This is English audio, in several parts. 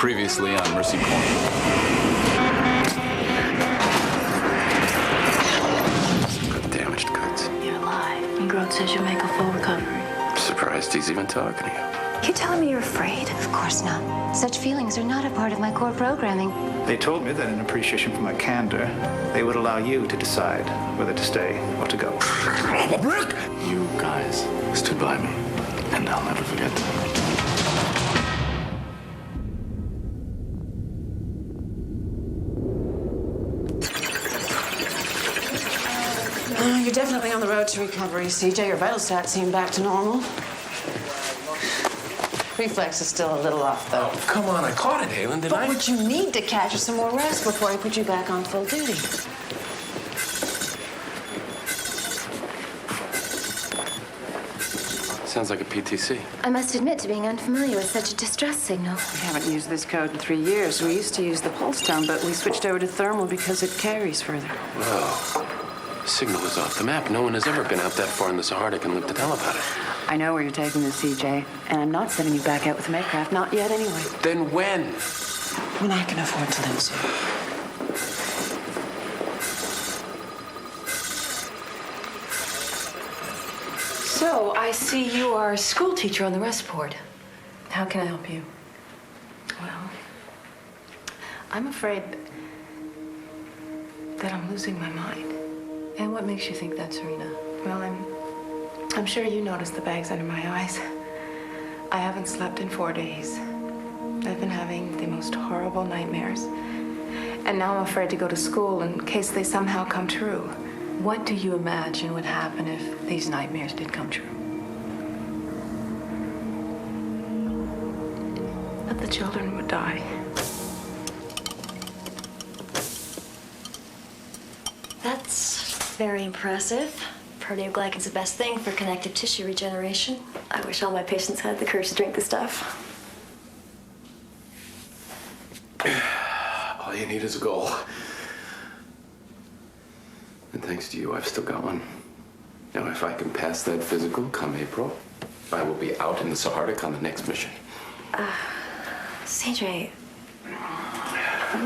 Previously on Mercy Point. Damaged goods. You're alive. And Grote says you'll make a full recovery. Surprised he's even talking to you. You're telling me you're afraid? Of course not. Such feelings are not a part of my core programming. They told me that in appreciation for my candor, they would allow you to decide whether to stay or to go. Rick! You guys stood by me, and I'll never forget that. You're definitely on the road to recovery, CJ. Your vital stats seem back to normal. Reflex is still a little off, though. Oh, come on, I caught it, Halen, didn't I? But what you need to catch is some more rest before I put you back on full duty. Sounds like a PTC. I must admit to being unfamiliar with such a distress signal. We haven't used this code in 3 years. We used to use the pulse tone, but we switched over to thermal because it carries further. Whoa. Signal is off the map. No one has ever been out that far in the Sahara and lived to tell about it. I know where you're taking this, CJ, and I'm not sending you back out with the Maycraft. Not yet, anyway. Then when? When I can afford to lose you. So, I see you are a school teacher on the rest board. How can I help you? Well, I'm afraid that I'm losing my mind. And what makes you think that, Serena? Well, I'm sure you noticed the bags under my eyes. I haven't slept in 4 days. I've been having the most horrible nightmares. And now I'm afraid to go to school in case they somehow come true. What do you imagine would happen if these nightmares did come true? That the children would die. That's very impressive. Proteoglycan's the best thing for connective tissue regeneration. I wish all my patients had the courage to drink the stuff. All you need is a goal. And thanks to you, I've still got one. Now, if I can pass that physical come April, I will be out in the Sahara on the next mission. CJ,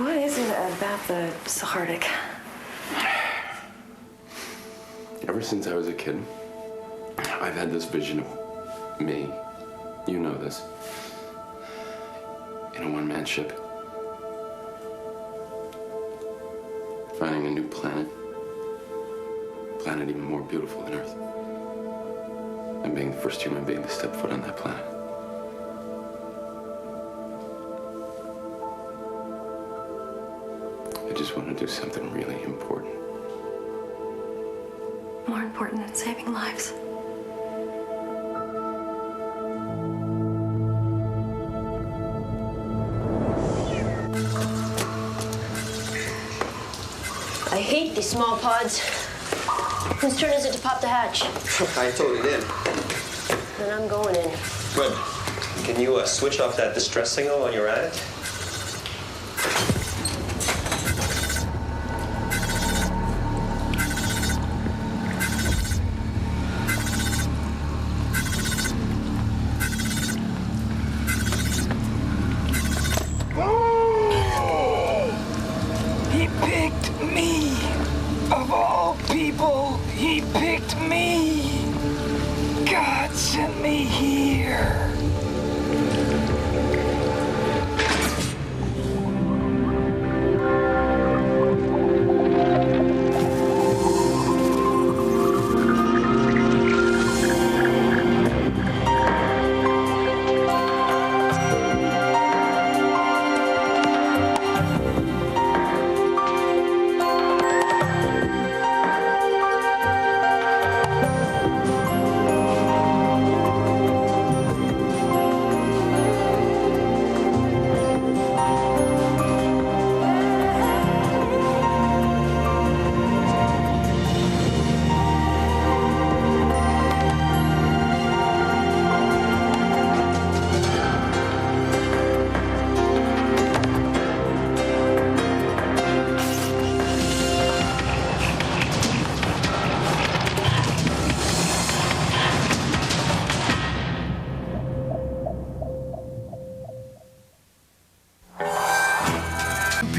what is it about the Sahardic? Ever since I was a kid, I've had this vision of me, you know this, in a one-man ship. Finding a new planet even more beautiful than Earth. And being the first human being to step foot on that planet. I just want to do something really important. More important than saving lives. I hate these small pods. Whose turn is it to pop the hatch? I totally did. Then I'm going in. Good. Can you switch off that distress signal when you're at it? He picked me. Of all people, he picked me. God sent me here.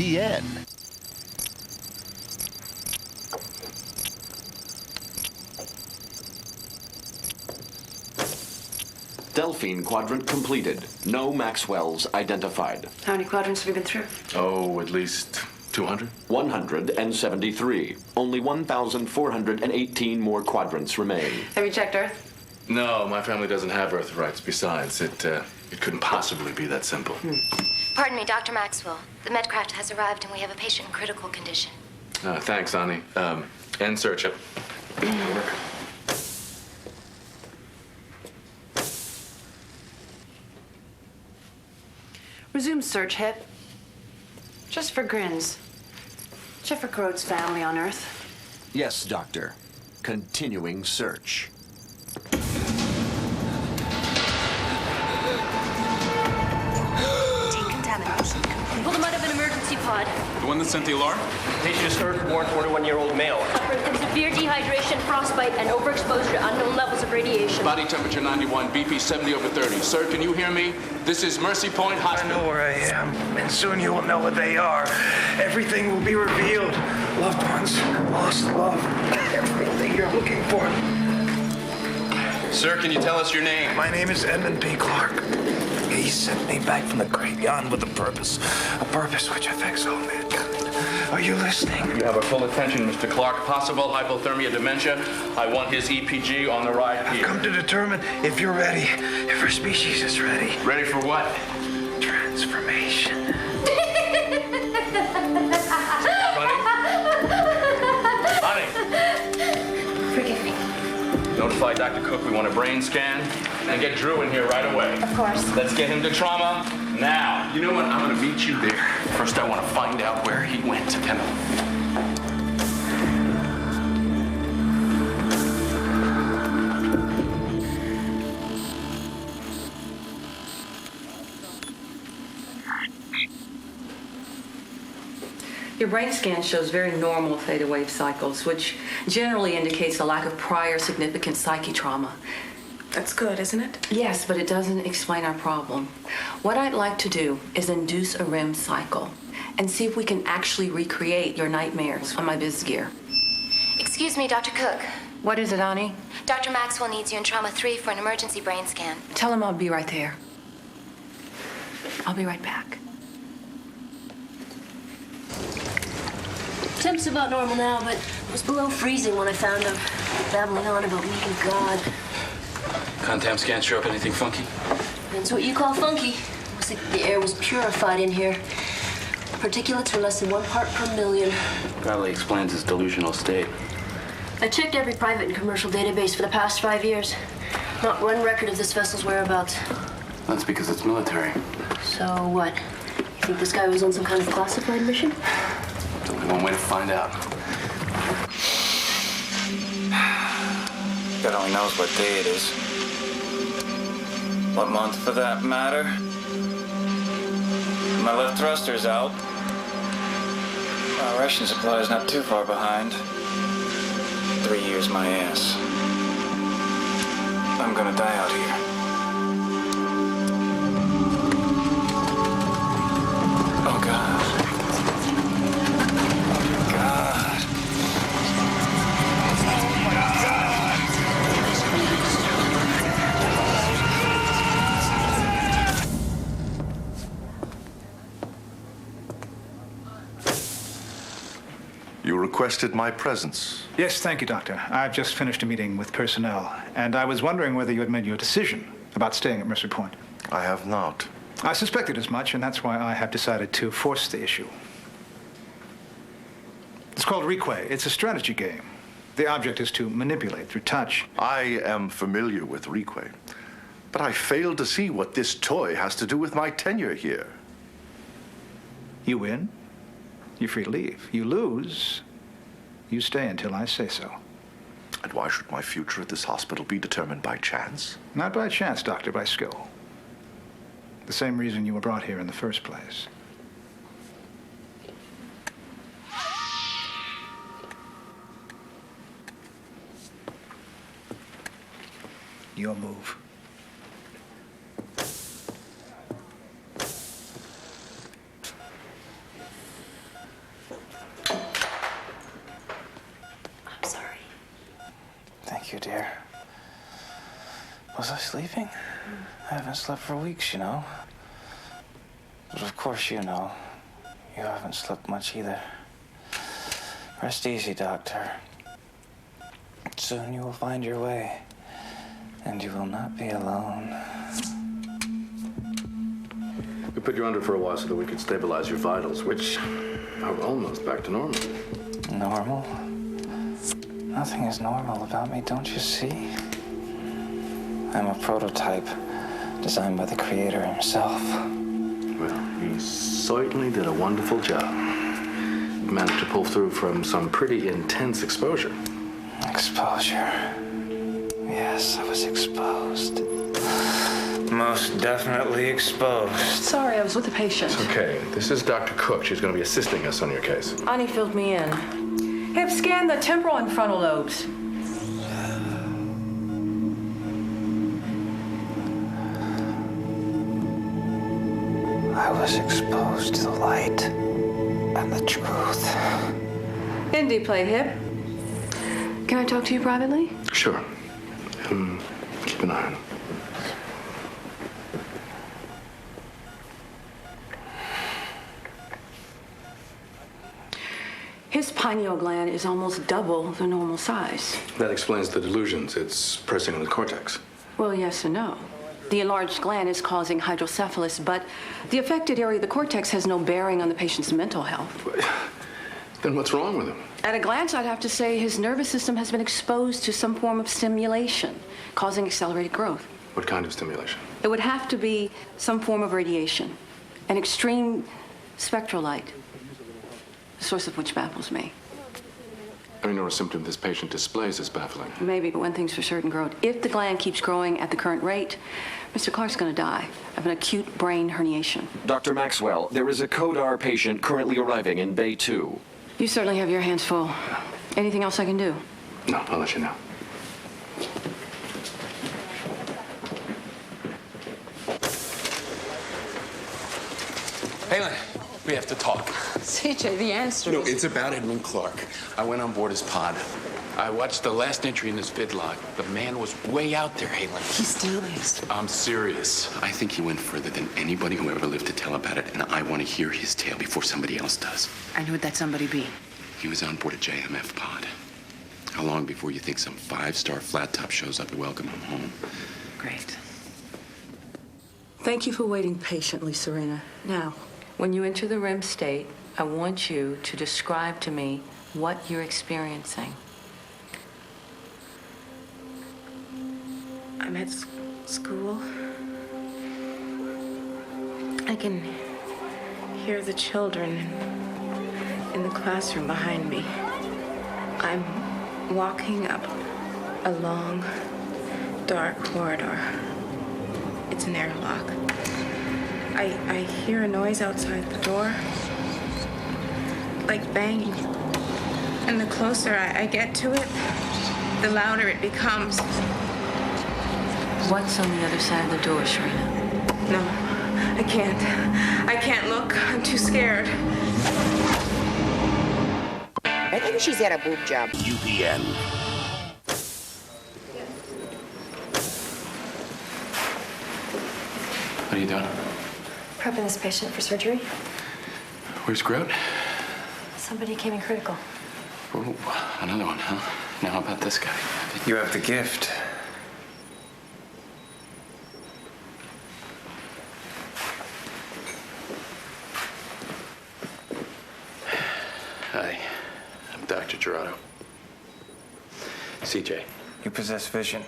TBN. Delphine quadrant completed. No Maxwells identified. How many quadrants have we been through? Oh, at least 200? 173. Only 1,418 more quadrants remain. Have you checked Earth? No, my family doesn't have Earth rights. Besides, it couldn't possibly be that simple. Pardon me, Dr. Maxwell. The medcraft has arrived and we have a patient in critical condition. Thanks, Ani. End search it. Resume search, Hip. Just for grins. Check for Grode's family on Earth. Yes, Doctor. Continuing search. Decontamination. Pull them out of an emergency pod. The one that sent the alarm? Patient is Earth-born 21-year-old male. Suffering from severe dehydration, frostbite, and overexposure to unknown levels of radiation. Body temperature 91, BP 70/30. Sir, can you hear me? This is Mercy Point I Hospital. know where I am, and soon you will know what they are. Everything will be revealed. Loved ones, lost love, everything you're looking for. Sir, can you tell us your name? My name is Edmund P. Clark. He sent me back from the great beyond with a purpose which affects all mankind. Are you listening? You have our full attention, Mr. Clark. Possible hypothermia dementia. I want his EPG on the ride I've here. come to determine if you're ready, if our species is ready. Ready for what? Transformation. Honey? Forgive me. Notify Dr. Cooke we want a brain scan and get Drew in here right away. Of course. Let's get him to trauma now. You know what? I'm gonna meet you there. First, I want to find out where he went. Your brain scan shows very normal theta wave cycles, which generally indicates a lack of prior significant psyche trauma. That's good, isn't it? Yes, but it doesn't explain our problem. What I'd like to do is induce a REM cycle and see if we can actually recreate your nightmares on my biz gear. Excuse me, Dr. Cook. What is it, Ani? Dr. Maxwell needs you in Trauma 3 for an emergency brain scan. Tell him I'll be right there. I'll be right back. Temp's about normal now, but it was below freezing when I found him babbling on about me and God. Contam scan show up anything funky? Depends what you call funky. Looks like the air was purified in here. Particulates were less than 1 part per million. Probably explains his delusional state. I checked every private and commercial database for the past 5 years. Not one record of this vessel's whereabouts. That's because it's military. So what? You think this guy was on some kind of classified mission? There's only one way to find out. God only knows what day it is. What month, for that matter. My left thruster's out. My ration supply is not too far behind. 3 years my ass. I'm gonna die out here. Oh, God. God. You requested my presence. Yes, thank you, Doctor. I've just finished a meeting with personnel, and I was wondering whether you had made your decision about staying at Mercer Point. I have not. I suspected as much, and that's why I have decided to force the issue. It's called Requay. It's a strategy game. The object is to manipulate through touch. I am familiar with Requay, but I fail to see what this toy has to do with my tenure here. You win, you're free to leave. You lose, you stay until I say so. And why should my future at this hospital be determined by chance? Not by chance, Doctor, by skill. The same reason you were brought here in the first place. Your move. here. Was I sleeping? I haven't slept for weeks, you know. But of course you know. You haven't slept much either. Rest easy, Doctor. Soon you will find your way, and you will not be alone. We put you under for a while so that we could stabilize your vitals, which are almost back to normal. Normal? Nothing is normal about me, don't you see? I'm a prototype designed by the Creator himself. Well, he certainly did a wonderful job. Managed to pull through from some pretty intense exposure. Exposure. Yes, I was exposed. Most definitely exposed. Sorry, I was with a patient. It's okay. This is Dr. Cooke. She's going to be assisting us on your case. Ani filled me in. Hip, scan the temporal and frontal lobes. I was exposed to the light and the truth. Indie plate, Hip. Can I talk to you privately? Sure. Keep an eye on him. His pineal gland is almost double the normal size. That explains the delusions. It's pressing on the cortex. Well, yes and no. The enlarged gland is causing hydrocephalus, but the affected area of the cortex has no bearing on the patient's mental health. Then what's wrong with him? At a glance, I'd have to say his nervous system has been exposed to some form of stimulation, causing accelerated growth. What kind of stimulation? It would have to be some form of radiation, an extreme spectral light, the source of which baffles me. I know a symptom this patient displays is baffling. Maybe, but one thing's for certain, Grote. If the gland keeps growing at the current rate, Mr. Clark's going to die of an acute brain herniation. Dr. Maxwell, there is a CODAR patient currently arriving in Bay 2. You certainly have your hands full. Anything else I can do? No, I'll let you know. Helen, we have to talk. CJ, the answer No, is... it's about Edmund Clark. I went on board his pod. I watched the last entry in his vid log. The man was way out there, Helen. He still is. I'm serious. I think he went further than anybody who ever lived to tell about it, and I want to hear his tale before somebody else does. And who'd that somebody be? He was on board a JMF pod. How long before you think some 5-star flat top shows up to welcome him home? Great. Thank you for waiting patiently, Serena. Now, when you enter the REM state, I want you to describe to me what you're experiencing. I'm at school. I can hear the children in the classroom behind me. I'm walking up a long, dark corridor. It's an airlock. I hear a noise outside the door, like banging. And the closer I get to it, the louder it becomes. What's on the other side of the door, Serena? No, I can't. I can't look. I'm too scared. I think she's at a boob job. UPN. What are you doing? Prepping this patient for surgery. Where's Grote? Somebody came in critical. Oh, another one, huh? Now how about this guy? You have the gift. Hi, I'm Dr. Gerardo. CJ. You possess vision.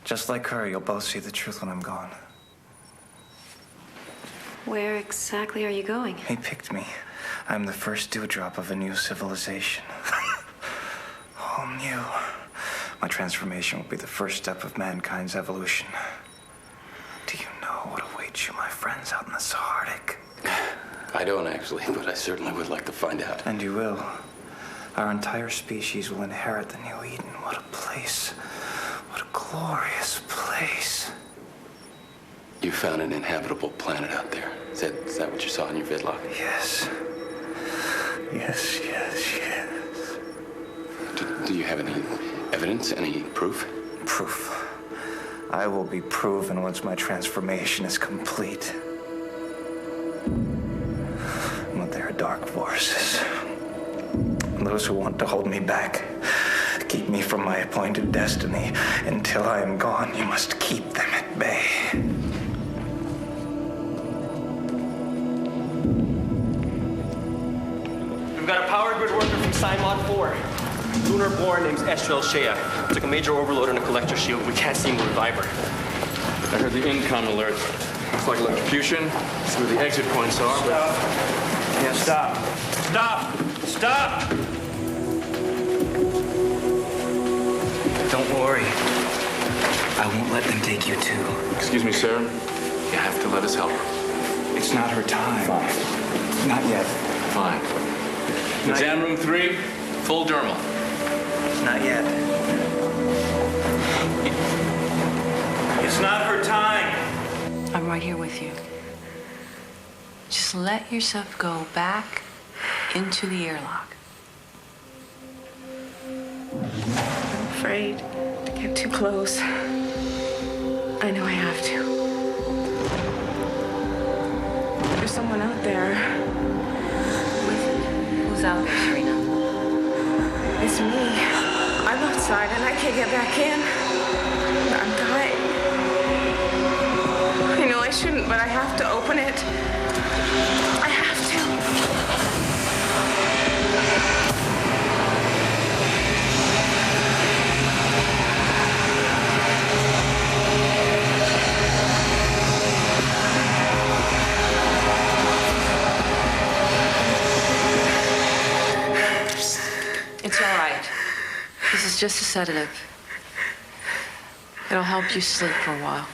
Just like her, you'll both see the truth when I'm gone. Where exactly are you going? He picked me. I'm the first dewdrop of a new civilization. All new. My transformation will be the first step of mankind's evolution. Do you know what awaits you, my friends, out in the Sahardic? I don't actually, but I certainly would like to find out. And you will. Our entire species will inherit the new Eden. What a place. What a glorious place. You found an inhabitable planet out there. Is that what you saw in your vidlog? Yes. Yes, yes, yes. Do you have any Evidence? Any proof? Proof. I will be proven once my transformation is complete. But there are dark forces. Those who want to hold me back, keep me from my appointed destiny. Until I am gone, you must keep them at bay. We've got a power grid worker from Simon 4. Lunar born named S01E07. Took a major overload on a collector shield. We can't seem to revive her. I heard the income alert. Looks like electrocution. That's where the exit points are. Yeah, stop. Stop! Stop! Don't worry. I won't let them take you too. Excuse me, sir. You have to let us help her. It's not her time. Fine. Not yet. Fine. Exam room 3, full dermal. Not yet. It's not her time. I'm right here with you. Just let yourself go back into the airlock. I'm afraid to get too close. I know I have to. There's someone out there. Who's out there, Serena? It's me. I'm outside and I can't get back in. I'm dying. I know I shouldn't, but I have to open it. I have It's all right. This is just a sedative. It'll help you sleep for a while.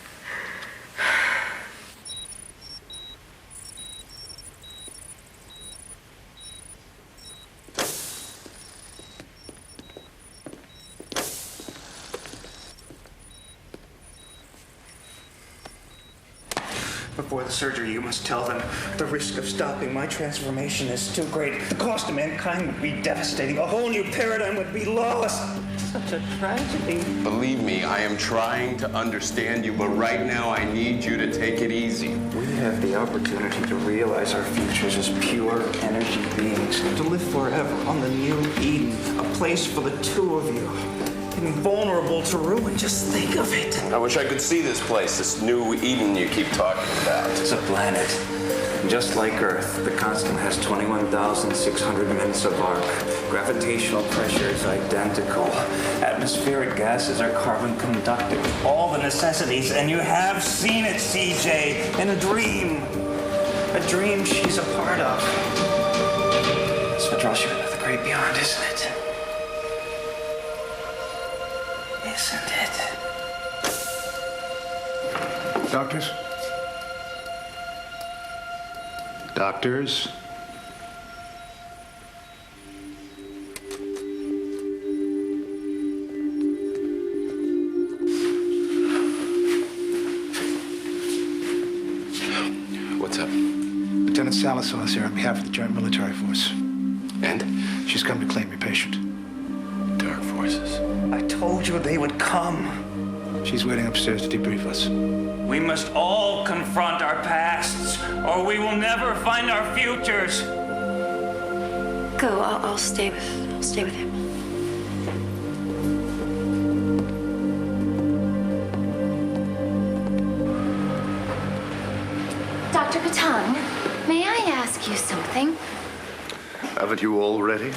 Before the surgery, you must tell them the risk of stopping my transformation is too great. The cost to mankind would be devastating. A whole new paradigm would be lost. Such a tragedy. Believe me, I am trying to understand you, but right now I need you to take it easy. We have the opportunity to realize our futures as pure energy beings. To live forever on the new Eden, a place for the two of you. Invulnerable to ruin, just think of it. I wish I could see this place, this new Eden you keep talking about. It's a planet. Just like Earth, the constant has 21,600 minutes of arc. Gravitational pressure is identical. Atmospheric gases are carbon conductive. All the necessities, and you have seen it, CJ, in a dream. A dream she's a part of. That's what draws you into the great beyond, isn't it? Isn't it? Doctors? Doctors? What's up? Lieutenant Salazar is here on behalf of the Joint Military Force. And? She's come to claim your patient. Dark forces. I told you they would come. She's waiting upstairs to debrief us. We must all confront our pasts, or we will never find our futures. Go. I'll stay with him. Dr. Patang, may I ask you something? Haven't you already?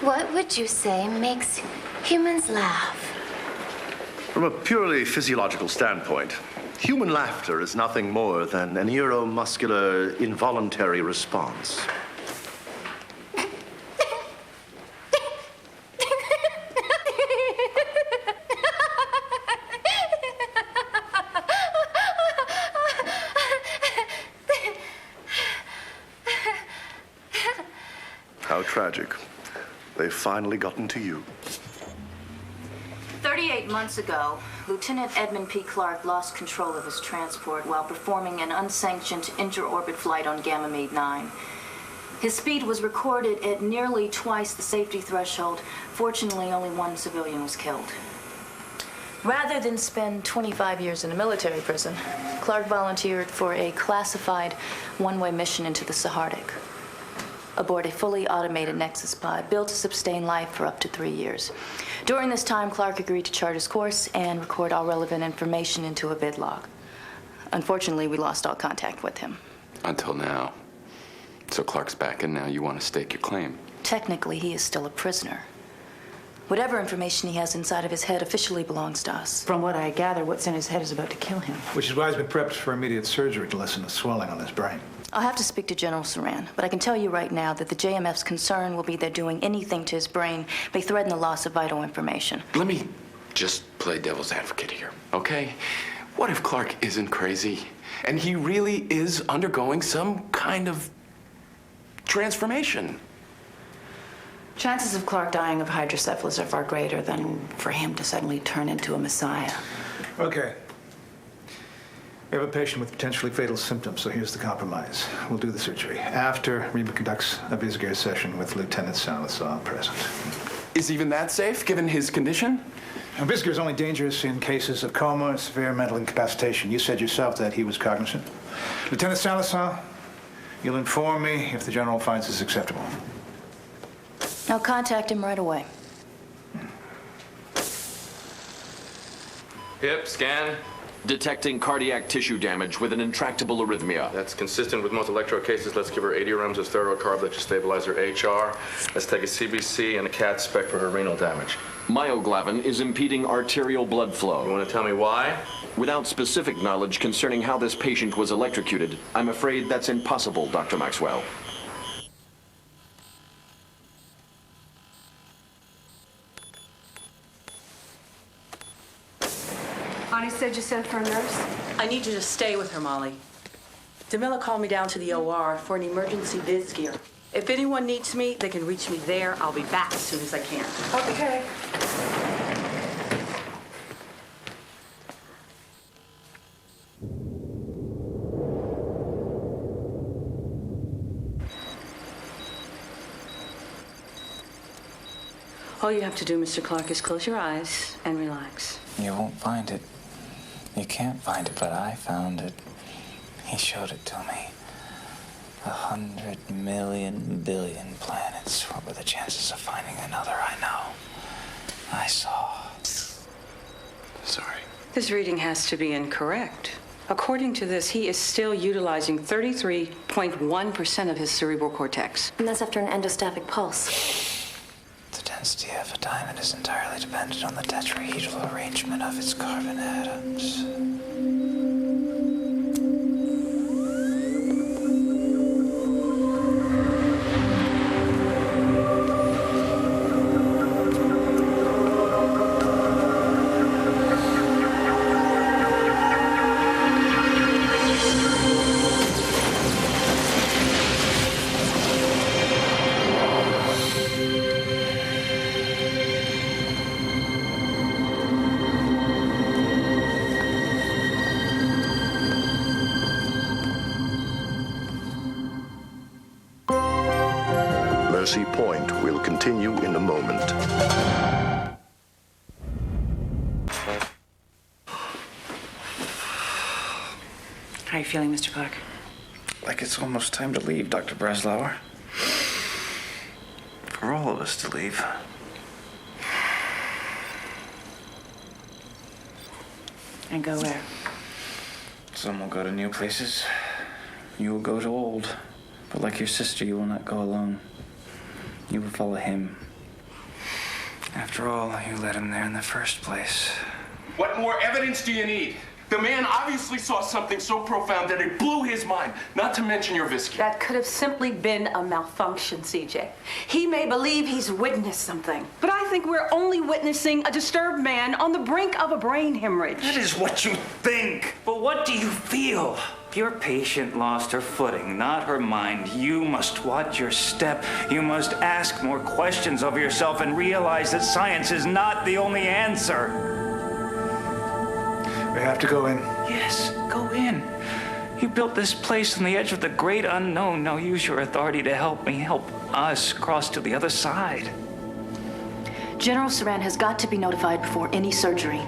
What would you say makes humans laugh? From a purely physiological standpoint, human laughter is nothing more than a neuromuscular involuntary response. How tragic. They've finally gotten to you. 38 months ago, Lieutenant Edmund P. Clark lost control of his transport while performing an unsanctioned inter-orbit flight on Ganymede 9. His speed was recorded at nearly twice the safety threshold. Fortunately, only one civilian was killed. Rather than spend 25 years in a military prison, Clark volunteered for a classified one-way mission into the Sahardic, aboard a fully automated Nexus pod built to sustain life for up to 3 years. During this time, Clark agreed to chart his course and record all relevant information into a vid log. Unfortunately, we lost all contact with him. Until now. So Clark's back, and now you want to stake your claim. Technically, he is still a prisoner. Whatever information he has inside of his head officially belongs to us. From what I gather, what's in his head is about to kill him. Which is why he's been prepped for immediate surgery to lessen the swelling on his brain. I'll have to speak to General Saran, but I can tell you right now that the JMF's concern will be that doing anything to his brain may threaten the loss of vital information. Let me just play devil's advocate here, okay? What if Clark isn't crazy, and he really is undergoing some kind of transformation? Chances of Clark dying of hydrocephalus are far greater than for him to suddenly turn into a messiah. Okay. We have a patient with potentially fatal symptoms, so here's the compromise. We'll do the surgery after Rema conducts a Vizgir session with Lieutenant Salazar present. Is even that safe, given his condition? Now, Vizgir is only dangerous in cases of coma and severe mental incapacitation. You said yourself that he was cognizant. Lieutenant Salazar, you'll inform me if the general finds this acceptable. I'll contact him right away. Hip scan. Detecting cardiac tissue damage with an intractable arrhythmia. That's consistent with most electro cases. Let's give her 80 rums of sterocarb that should stabilize her HR. Let's take a CBC and a CAT spec for her renal damage. Myoglavin is impeding arterial blood flow. You want to tell me why? Without specific knowledge concerning how this patient was electrocuted, I'm afraid that's impossible, Dr. Maxwell. Bonnie said you sent for a nurse? I need you to stay with her, Molly. Demilla called me down to the OR for an emergency Vizgir. If anyone needs me, they can reach me there. I'll be back as soon as I can. Okay. All you have to do, Mr. Clark, is close your eyes and relax. You won't find it. You can't find it, but I found it. He showed it to me. 100 million billion planets. What were the chances of finding another? I know. I saw. Sorry. This reading has to be incorrect. According to this, he is still utilizing 33.1% of his cerebral cortex. And that's after an endostatic pulse. The density of a diamond is entirely dependent on the tetrahedral arrangement of its carbon atoms. Mercy Point will continue in a moment. How are you feeling, Mr. Clark? Like it's almost time to leave, Dr. Breslauer. For all of us to leave. And go where? Some will go to new places. You will go to old. But like your sister, you will not go alone. You will follow him. After all, you led him there in the first place. What more evidence do you need? The man obviously saw something so profound that it blew his mind, not to mention your Vizgir. That could have simply been a malfunction, CJ. He may believe he's witnessed something, but I think we're only witnessing a disturbed man on the brink of a brain hemorrhage. That is what you think. But what do you feel? Your patient lost her footing, not her mind. You must watch your step. You must ask more questions of yourself and realize that science is not the only answer. We have to go in. Yes, go in. You built this place on the edge of the great unknown. Now use your authority to help me, help us cross to the other side. General Saran has got to be notified before any surgery.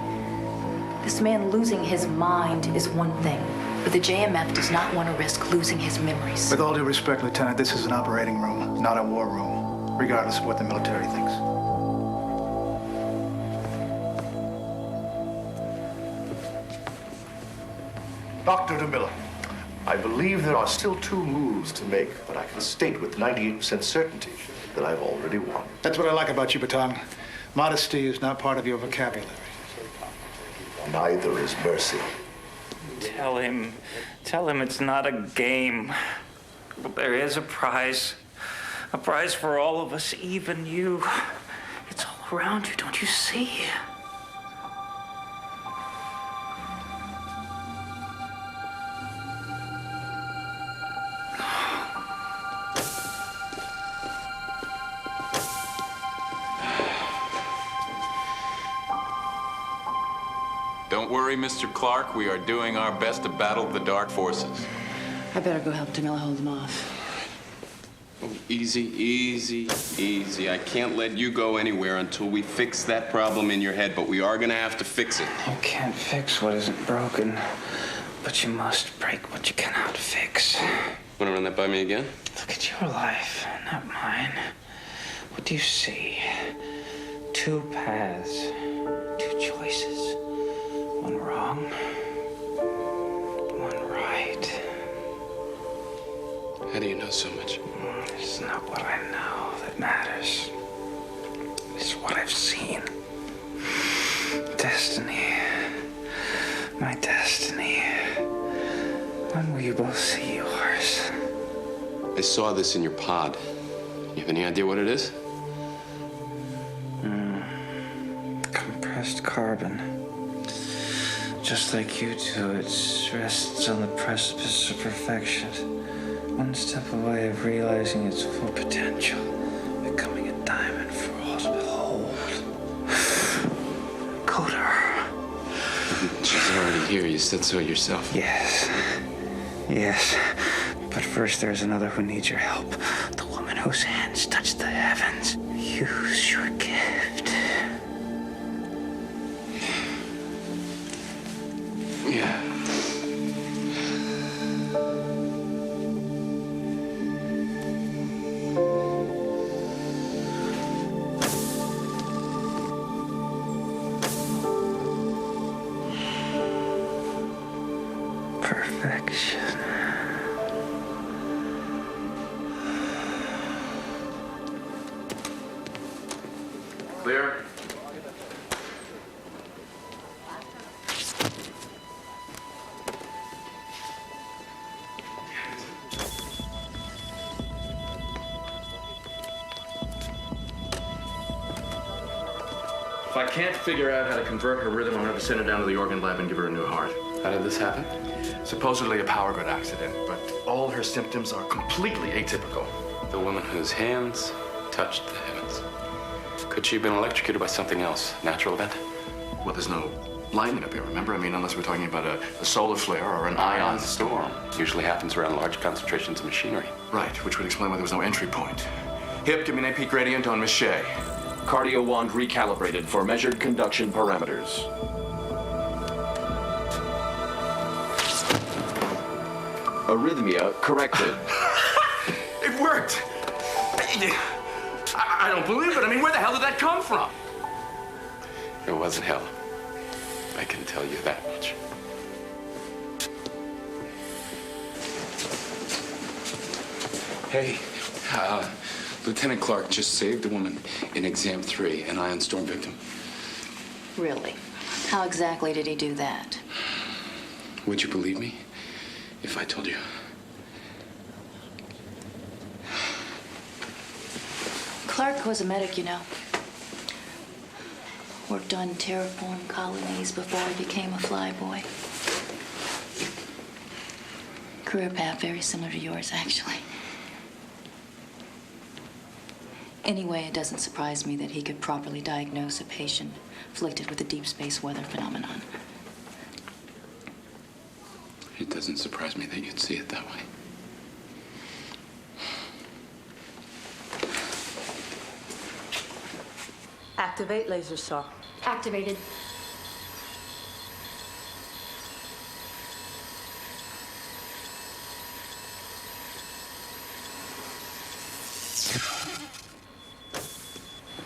This man losing his mind is one thing, but the JMF does not want to risk losing his memories. With all due respect, Lieutenant, this is an operating room, not a war room, regardless of what the military thinks. Dr. DeMiller, I believe there are still 2 moves to make, but I can state with 98% certainty that I've already won. That's what I like about you, Baton. Modesty is not part of your vocabulary. Neither is mercy. Tell him it's not a game. But there is a prize for all of us, even you. It's all around you, don't you see? Don't worry, Mr. Clark. We are doing our best to battle the dark forces. I better go help Jamila hold them off. Oh, easy, easy, easy. I can't let you go anywhere until we fix that problem in your head, but we are gonna have to fix it. You can't fix what isn't broken, but you must break what you cannot fix. Wanna run that by me again? Look at your life, not mine. What do you see? 2 paths, 2 choices. One wrong, one right. How do you know so much? It's not what I know that matters. It's what I've seen. Destiny. My destiny. When will you both see yours? I saw this in your pod. You have any idea what it is? Compressed carbon. Just like you do, it rests on the precipice of perfection. One step away of realizing its full potential, becoming a diamond for all to behold. Go to her. She's already here. You said so yourself. Yes. Yes. But first there's another who needs your help. The woman whose hands touch the heavens. Use your gift. Yeah. Perfection. Clear? If I can't figure out how to convert her rhythm, I'm going to send her down to the organ lab and give her a new heart. How did this happen? Supposedly a power grid accident, but all her symptoms are completely atypical. The woman whose hands touched the heavens. Could she have been electrocuted by something else? Natural event? Well, there's no lightning up here, remember? I mean, unless we're talking about a solar flare or an ion storm. Usually happens around large concentrations of machinery. Right, which would explain why there was no entry point. Hip, give me an AP gradient on Miss Shea. Cardio wand recalibrated for measured conduction parameters. Arrhythmia corrected. It worked! I don't believe it. I mean, where the hell did that come from? It wasn't hell. I can tell you that much. Hey, Lieutenant Clark just saved a woman in exam 3, an ion storm victim. Really? How exactly did he do that? Would you believe me if I told you? Clark was a medic, you know. Worked on terraform colonies before he became a flyboy. Career path very similar to yours, actually. Anyway, it doesn't surprise me that he could properly diagnose a patient afflicted with a deep space weather phenomenon. It doesn't surprise me that you'd see it that way. Activate laser saw. Activated.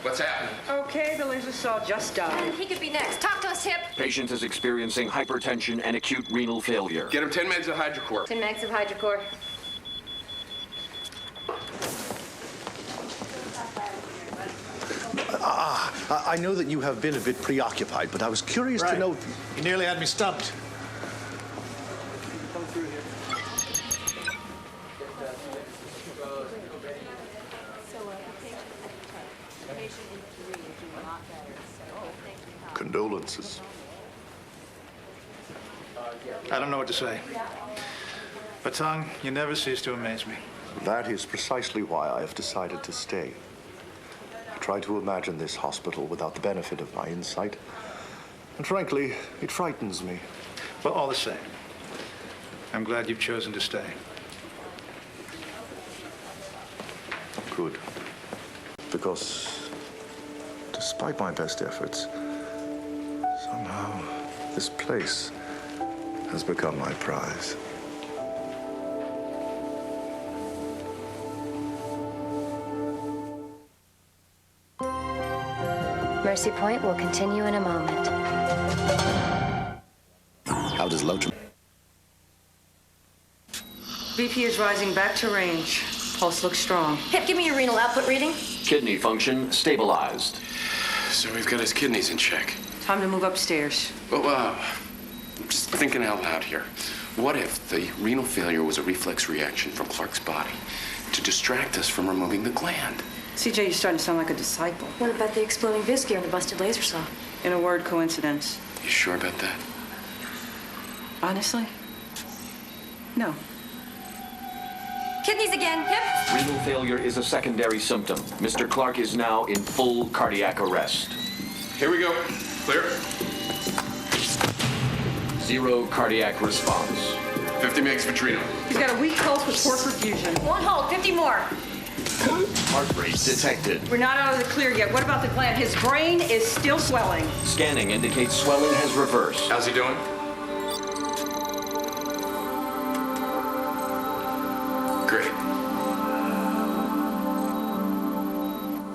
What's happening? Okay, the laser saw just died. He could be next. Talk to us, Hip. Patient is experiencing hypertension and acute renal failure. Get him 10 meds of hydrochlor. 10 megs of hydrochlor. I know that you have been a bit preoccupied, but I was curious to know... You nearly had me stumped. Condolences. I don't know what to say. Batang, you never cease to amaze me. That is precisely why I have decided to stay. I try to imagine this hospital without the benefit of my insight. And frankly, it frightens me. But all the same, I'm glad you've chosen to stay. Good. Because despite my best efforts, somehow this place has become my prize. Mercy Point will continue in a moment. How does low... BP is rising back to range. Pulse looks strong. Hip, give me your renal output reading. Kidney function stabilized. So we've got his kidneys in check. Time to move upstairs. Well, I'm just thinking out loud here. What if the renal failure was a reflex reaction from Clark's body to distract us from removing the gland? CJ, you're starting to sound like a disciple. What about the exploding vis gear and the busted laser saw? In a word, coincidence. You sure about that? Honestly? No. Kidneys again, Hip. Renal failure is a secondary symptom. Mr. Clark is now in full cardiac arrest. Here we go. Clear. 0 cardiac response. 50 megs for Trino. He's got a weak pulse with poor perfusion. Won't hold, 50 more. Heart rate detected. We're not out of the clear yet. What about the gland? His brain is still swelling. Scanning indicates swelling has reversed. How's he doing? Great.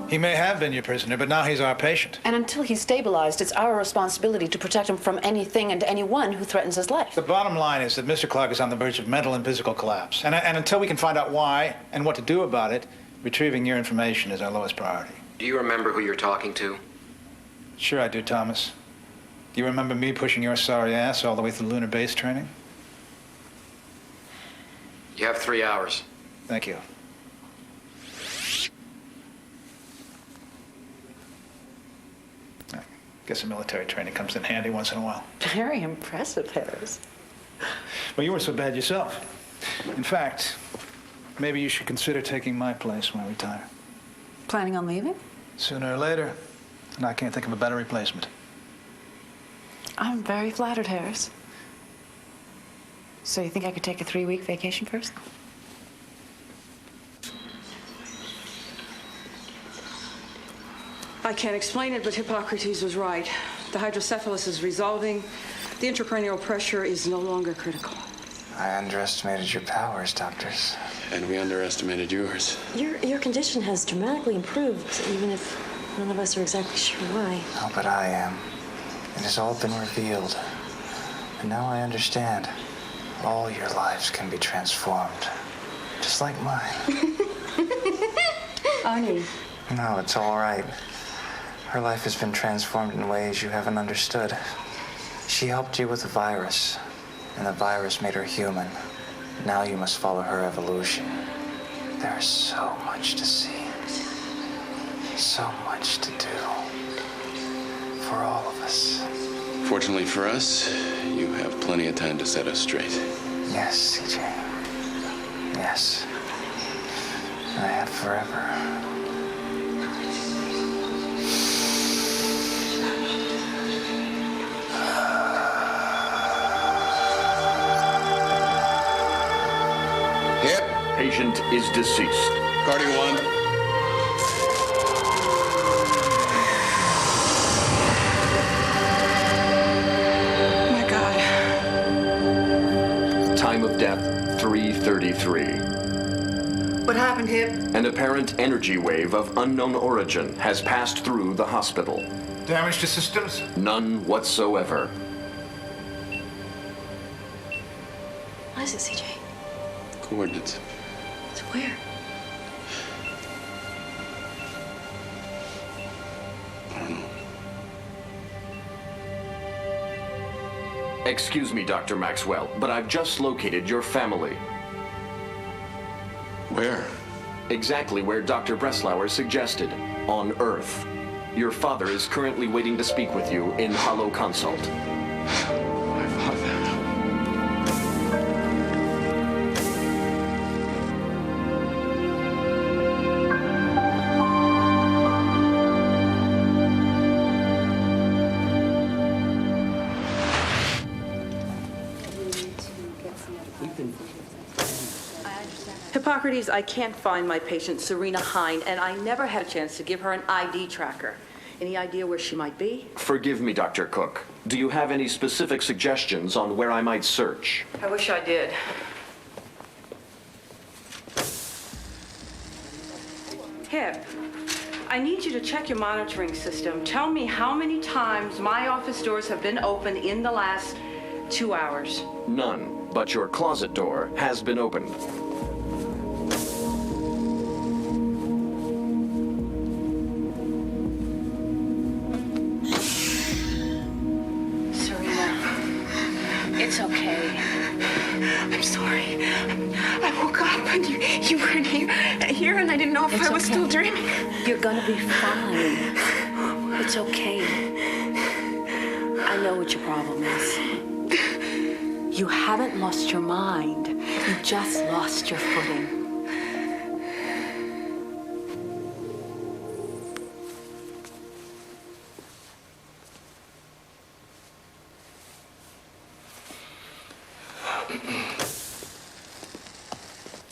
He may have been your prisoner, but now he's our patient. And until he's stabilized, it's our responsibility to protect him from anything and anyone who threatens his life. The bottom line is that Mr. Clark is on the verge of mental and physical collapse. And until we can find out why and what to do about it, retrieving your information is our lowest priority. Do you remember who you're talking to? Sure I do, Thomas. Do you remember me pushing your sorry ass all the way through lunar base training? You have 3 hours. Thank you. I guess the military training comes in handy once in a while. Very impressive, Harris. Well, you weren't so bad yourself. In fact, maybe you should consider taking my place when I retire. Planning on leaving? Sooner or later. And I can't think of a better replacement. I'm very flattered, Harris. So you think I could take a 3-week vacation first? I can't explain it, but Hippocrates was right. The hydrocephalus is resolving. The intracranial pressure is no longer critical. I underestimated your powers, doctors. And we underestimated yours. Your condition has dramatically improved, even if none of us are exactly sure why. Oh, but I am. It has all been revealed. And now I understand. All your lives can be transformed. Just like mine. Arnie. No, it's all right. Her life has been transformed in ways you haven't understood. She helped you with the virus, and the virus made her human. Now you must follow her evolution. There's so much to see. So much to do. For all of us. Fortunately for us, you have plenty of time to set us straight. Yes, CJ. Yes. I have forever. Patient is deceased. Guarding 1. Time of death, 3:33. What happened, Hip? An apparent energy wave of unknown origin has passed through the hospital. Damage to systems? None whatsoever. What is it, CJ? Coordinates. It's where? I don't know. Excuse me, Dr. Maxwell, but I've just located your family. Where? Exactly where Dr. Breslauer suggested, on Earth. Your father is currently waiting to speak with you in Hollow Consult. My father. Hippocrates, I can't find my patient, Serena Hine, and I never had a chance to give her an ID tracker. Any idea where she might be? Forgive me, Dr. Cooke. Do you have any specific suggestions on where I might search? I wish I did. Hip, I need you to check your monitoring system. Tell me how many times my office doors have been open in the last 2 hours. None, but your closet door has been opened. It's okay. I'm sorry. I woke up and you weren't here and I didn't know if I was still dreaming. You're gonna be fine. It's okay. I know what your problem is. You haven't lost your mind. You just lost your footing.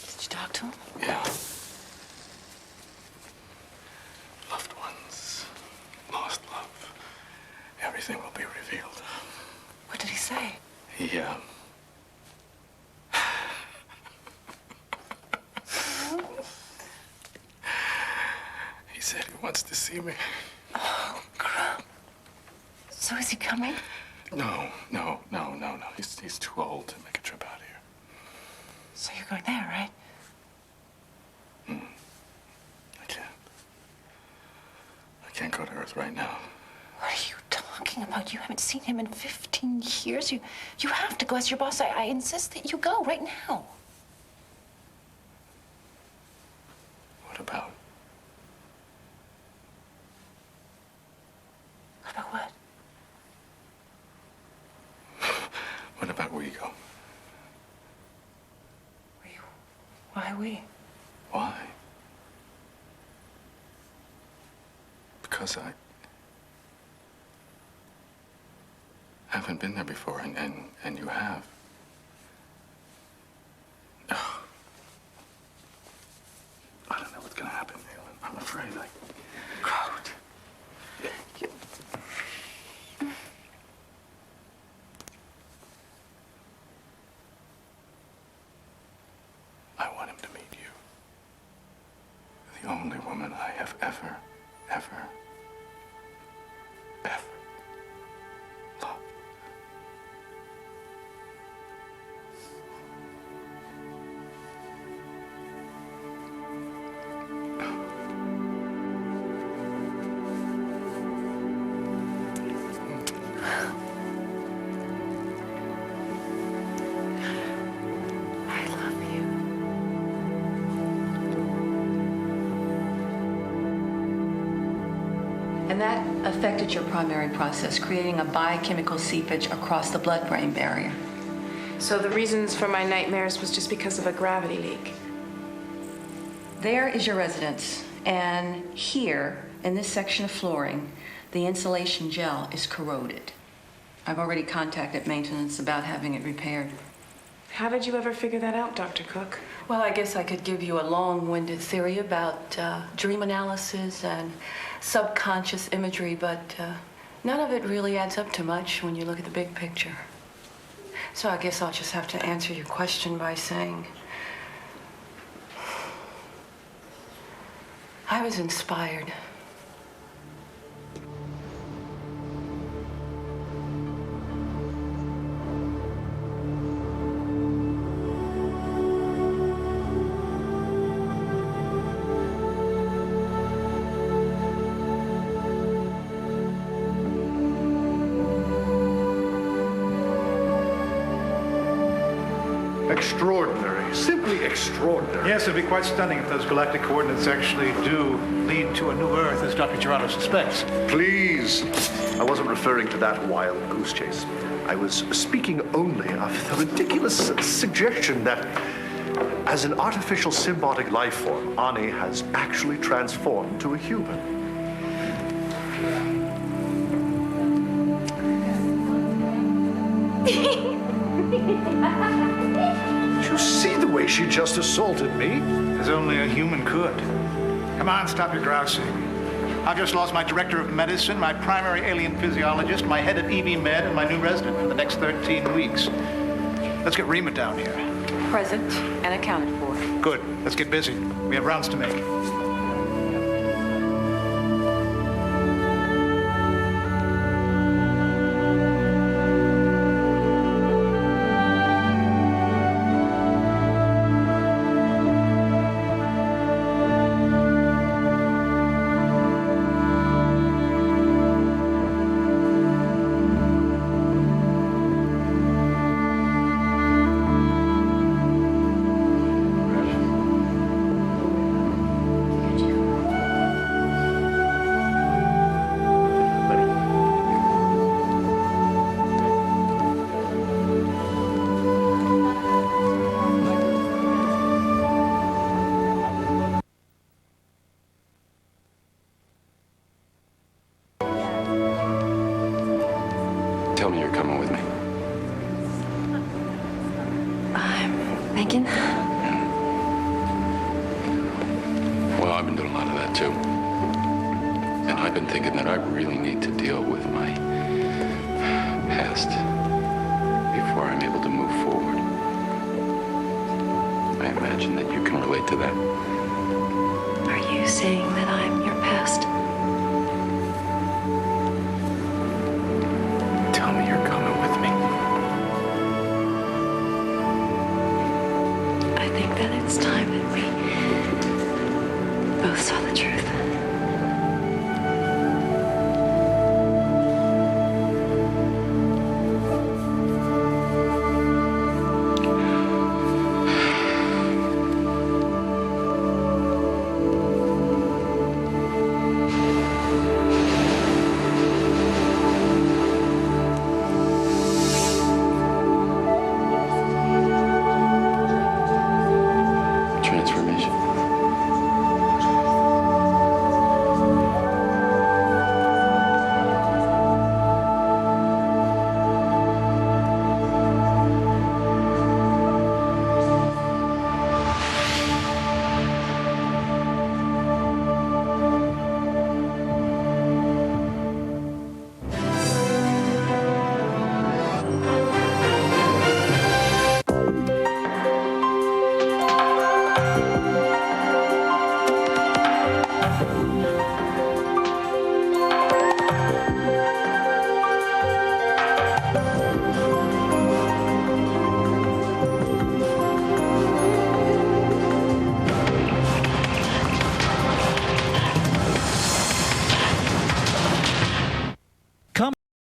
Did you talk to him? Yeah. Loved ones. Lost love. Everything will be revealed. What did he say? He said he wants to see me. Oh, crap. So is he coming? No. He's too old to make a trip out here. So you're going there, right? I can't go to Earth right now. What are you talking about? You haven't seen him in 15 years. You have to go. As your boss, I insist that you go right now. What about? About what? What about where you go? Why we? Why? Because I haven't been there before, and you have. Oh. I don't know what's gonna happen, Malin. I'm afraid Crowd. I want him to meet you. The only woman I have ever loved. I love you. And that affected your primary process, creating a biochemical seepage across the blood-brain barrier. So the reasons for my nightmares was just because of a gravity leak. There is your residence, and here, in this section of flooring, the insulation gel is corroded. I've already contacted maintenance about having it repaired. How did you ever figure that out, Dr. Cooke? Well, I guess I could give you a long-winded theory about dream analysis and subconscious imagery, but none of it really adds up to much when you look at the big picture. So I guess I'll just have to answer your question by saying I was inspired. Extraordinary. Simply extraordinary. Yes, it'd be quite stunning if those galactic coordinates actually do lead to a new Earth, as Dr. Gerardo suspects. Please. I wasn't referring to that wild goose chase. I was speaking only of the ridiculous suggestion that as an artificial symbiotic life form, Ani has actually transformed to a human. Did you see the way she just assaulted me? As only a human could. Come on, stop your grousing. I've just lost my director of medicine, my primary alien physiologist, my head of EV Med, and my new resident for the next 13 weeks. Let's get Rema down here. Present and accounted for. Good. Let's get busy. We have rounds to make. Tell me you're coming with me. I'm thinking. Well, I've been doing a lot of that too. And I've been thinking that I really need to deal with my past before I'm able to move forward. I imagine that you can relate to that. Are you saying that I'm your past? Tell me you're coming with me. I think that it's time that we both saw the truth. Transformation.